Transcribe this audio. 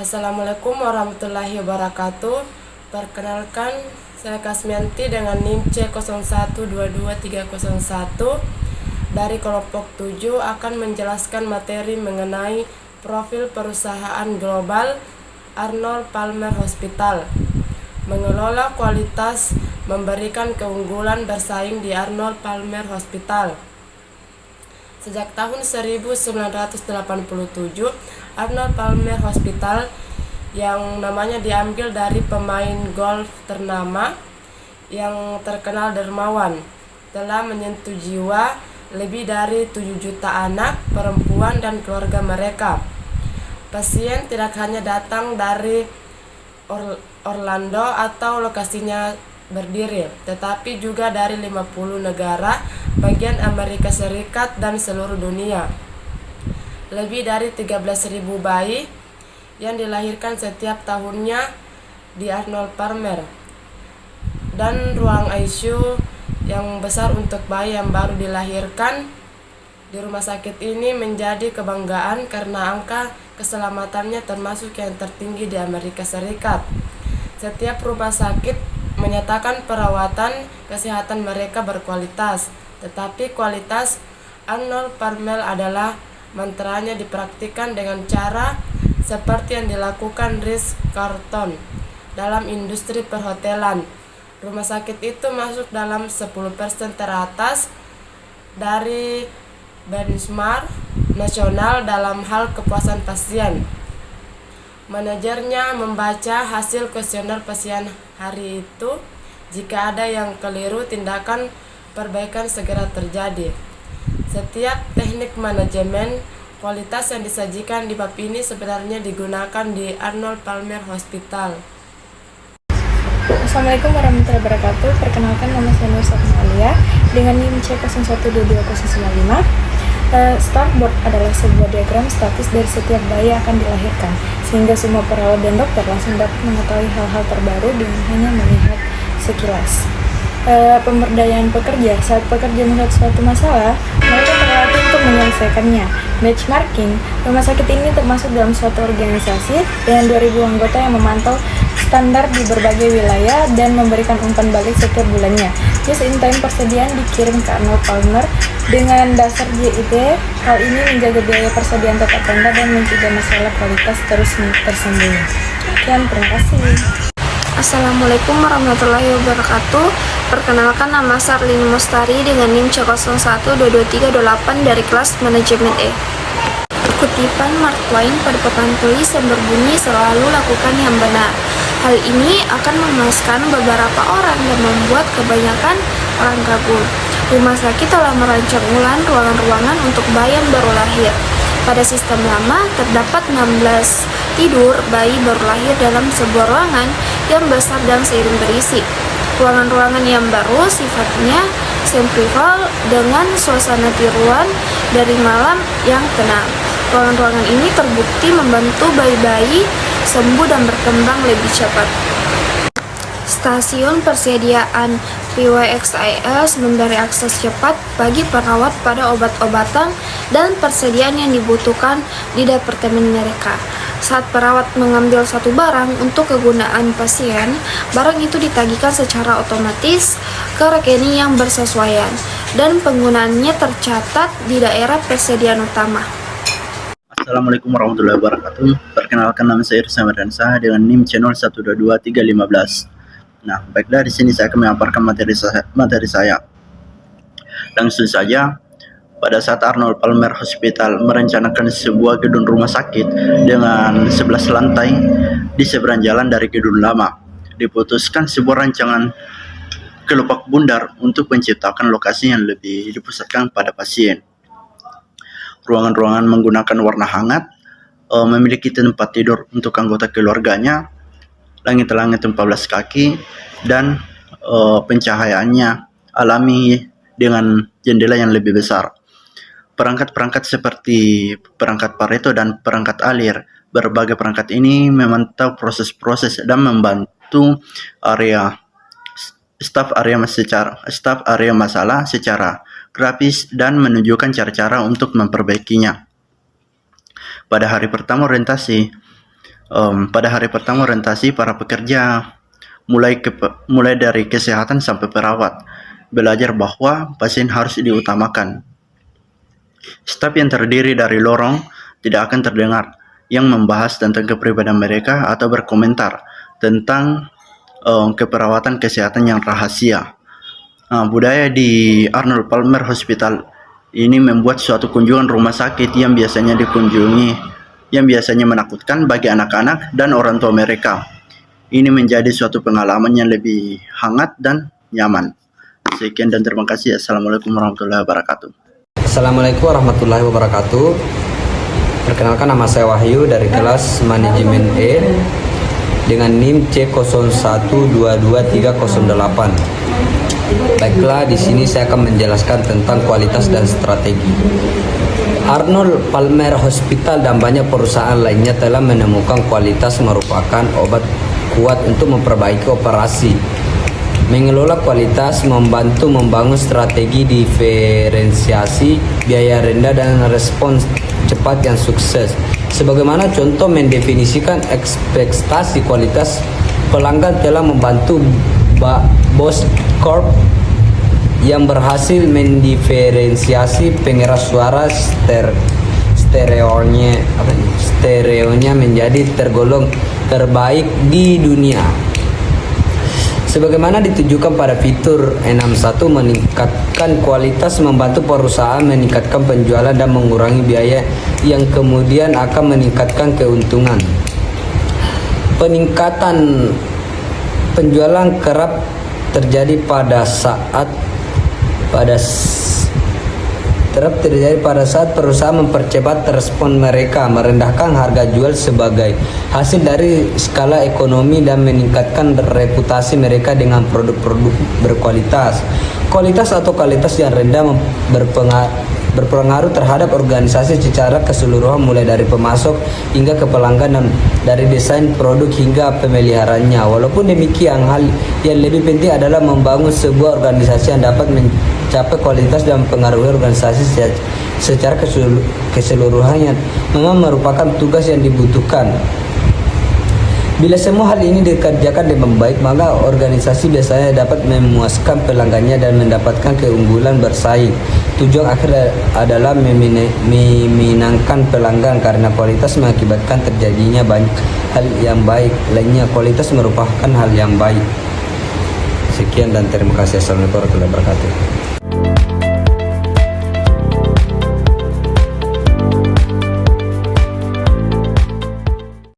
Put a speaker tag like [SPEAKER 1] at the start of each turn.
[SPEAKER 1] Assalamualaikum warahmatullahi wabarakatuh. Perkenalkan, saya Kasmianti dengan NIM C012231 dari kelompok 7 akan menjelaskan materi mengenai profil perusahaan global Arnold Palmer Hospital. Mengelola kualitas, memberikan keunggulan bersaing di Arnold Palmer Hospital. Sejak tahun 1987, Arnold Palmer Hospital yang namanya diambil dari pemain golf ternama yang terkenal dermawan telah menyentuh jiwa lebih dari 7 juta anak, perempuan, dan keluarga mereka. Pasien tidak hanya datang dari Orlando atau lokasinya berdiri, tetapi juga dari 50 negara bagian Amerika Serikat dan seluruh dunia. Lebih dari 13.000 bayi yang dilahirkan setiap tahunnya di Arnold Palmer, dan ruang ICU yang besar untuk bayi yang baru dilahirkan di rumah sakit ini menjadi kebanggaan karena angka keselamatannya termasuk yang tertinggi di Amerika Serikat. Setiap rumah sakit menyatakan perawatan kesehatan mereka berkualitas, tetapi kualitas Arnold Palmer adalah mantranya dipraktikkan dengan cara seperti yang dilakukan Ritz-Carlton dalam industri perhotelan. Rumah sakit itu masuk dalam 10% teratas dari benchmark nasional dalam hal kepuasan pasien. Manajernya membaca hasil kuesioner pasien hari itu. Jika ada yang keliru, tindakan perbaikan segera terjadi. Setiap teknik manajemen kualitas yang disajikan di bab ini sebenarnya digunakan di Arnold Palmer Hospital.
[SPEAKER 2] Assalamualaikum warahmatullahi wabarakatuh. Perkenalkan, nama saya Nur Satmalia dengan NIM C012295. Startboard adalah sebuah diagram statis dari setiap bayi yang akan dilahirkan, sehingga semua perawat dan dokter langsung dapat mengetahui hal-hal terbaru dengan hanya melihat sekilas. Pemberdayaan pekerja. Saat pekerja melihat suatu masalah, mereka terlatih untuk menyelesaikannya. Benchmarking. Rumah sakit ini termasuk dalam suatu organisasi dengan 2.000 anggota yang memantau standar di berbagai wilayah dan memberikan umpan balik setiap bulannya. Just in time persediaan dikirim ke Arnold Palmer dengan dasar JIT. Hal ini menjaga biaya persediaan tetap rendah dan mencegah masalah kualitas terus tersembunyi. Sekian, terima kasih.
[SPEAKER 3] Assalamualaikum warahmatullahi wabarakatuh. Perkenalkan, nama Sarlin Mustari dengan NIM C012238 dari kelas Manajemen E. Kutipan Mark Twain pada papan tulis yang berbunyi "Selalu lakukan yang benar". Hal ini akan memuaskan beberapa orang dan membuat kebanyakan orang kagum. Rumah sakit telah merancang ulang ruangan-ruangan untuk bayi yang baru lahir. Pada sistem lama, terdapat 16 tidur bayi baru lahir dalam sebuah ruangan yang besar dan seiring berisi. Ruangan-ruangan yang baru sifatnya sentrifugal dengan suasana tiruan dari malam yang tenang. Ruangan-ruangan ini terbukti membantu bayi-bayi sembuh dan berkembang lebih cepat. Stasiun persediaan PYXIS memberi akses cepat bagi perawat pada obat-obatan dan persediaan yang dibutuhkan di departemen mereka. Saat perawat mengambil satu barang untuk kegunaan pasien, barang itu ditagihkan secara otomatis ke rekening yang bersesuaian dan penggunaannya tercatat di daerah persediaan utama.
[SPEAKER 4] Assalamualaikum warahmatullahi wabarakatuh. Perkenalkan, nama saya Irsa Merdansa dengan NIM channel 122315. Nah, baiklah, di sini saya akan memaparkan materi saya. Langsung saja, pada saat Arnold Palmer Hospital merencanakan sebuah gedung rumah sakit dengan 11 lantai di seberang jalan dari gedung lama, diputuskan sebuah rancangan kelopak bundar untuk menciptakan lokasi yang lebih dipusatkan pada pasien. Ruangan-ruangan menggunakan warna hangat, memiliki tempat tidur untuk anggota keluarganya, langit-langit 14 kaki, dan pencahayaannya alami dengan jendela yang lebih besar. Perangkat-perangkat seperti perangkat Pareto dan perangkat Alir, berbagai perangkat ini memantau proses-proses dan membantu staf area masalah secara grafis dan menunjukkan cara-cara untuk memperbaikinya. Pada hari pertama orientasi, pada hari pertama orientasi para pekerja mulai dari kesehatan sampai perawat belajar bahwa pasien harus diutamakan. Staf yang terdiri dari lorong tidak akan terdengar yang membahas tentang kepribadian mereka atau berkomentar tentang keperawatan kesehatan yang rahasia. Budaya di Arnold Palmer Hospital ini membuat suatu kunjungan rumah sakit yang biasanya menakutkan bagi anak-anak dan orang tua mereka. Ini menjadi suatu pengalaman yang lebih hangat dan nyaman. Sekian dan terima kasih. Assalamualaikum warahmatullahi wabarakatuh.
[SPEAKER 5] Assalamualaikum warahmatullahi wabarakatuh. Perkenalkan, nama saya Wahyu dari kelas Manajemen E dengan NIM C01222308. Baiklah, di sini saya akan menjelaskan tentang kualitas dan strategi. Arnold Palmer Hospital dan banyak perusahaan lainnya telah menemukan kualitas merupakan obat kuat untuk memperbaiki operasi. Mengelola kualitas membantu membangun strategi diferensiasi, biaya rendah dan respons cepat yang sukses. Sebagaimana contoh mendefinisikan ekspektasi kualitas, pelanggan telah membantu Bose Corp yang berhasil mendiferensiasi pengeras suara stereonya menjadi tergolong terbaik di dunia. Sebagaimana ditujukan pada fitur 61, meningkatkan kualitas membantu perusahaan meningkatkan penjualan dan mengurangi biaya yang kemudian akan meningkatkan keuntungan. Peningkatan penjualan kerap terjadi pada saat perusahaan mempercepat respon mereka, merendahkan harga jual sebagai hasil dari skala ekonomi dan meningkatkan reputasi mereka dengan produk-produk berkualitas. Kualitas atau kualitas yang rendah berpengaruh terhadap organisasi secara keseluruhan, mulai dari pemasok hingga ke pelanggan dan dari desain produk hingga pemeliharaannya. Walaupun demikian, hal yang lebih penting adalah membangun sebuah organisasi yang dapat mencapai kualitas dan mempengaruhi organisasi secara keseluruhannya memang merupakan tugas yang dibutuhkan. Bila semua hal ini dikerjakan dengan baik, maka organisasi biasanya dapat memuaskan pelanggannya dan mendapatkan keunggulan bersaing. Tujuan akhir adalah memenangkan pelanggan, karena kualitas mengakibatkan terjadinya banyak hal yang baik lainnya. Kualitas merupakan hal yang baik. Sekian dan terima kasih. Assalamualaikum warahmatullahi wabarakatuh.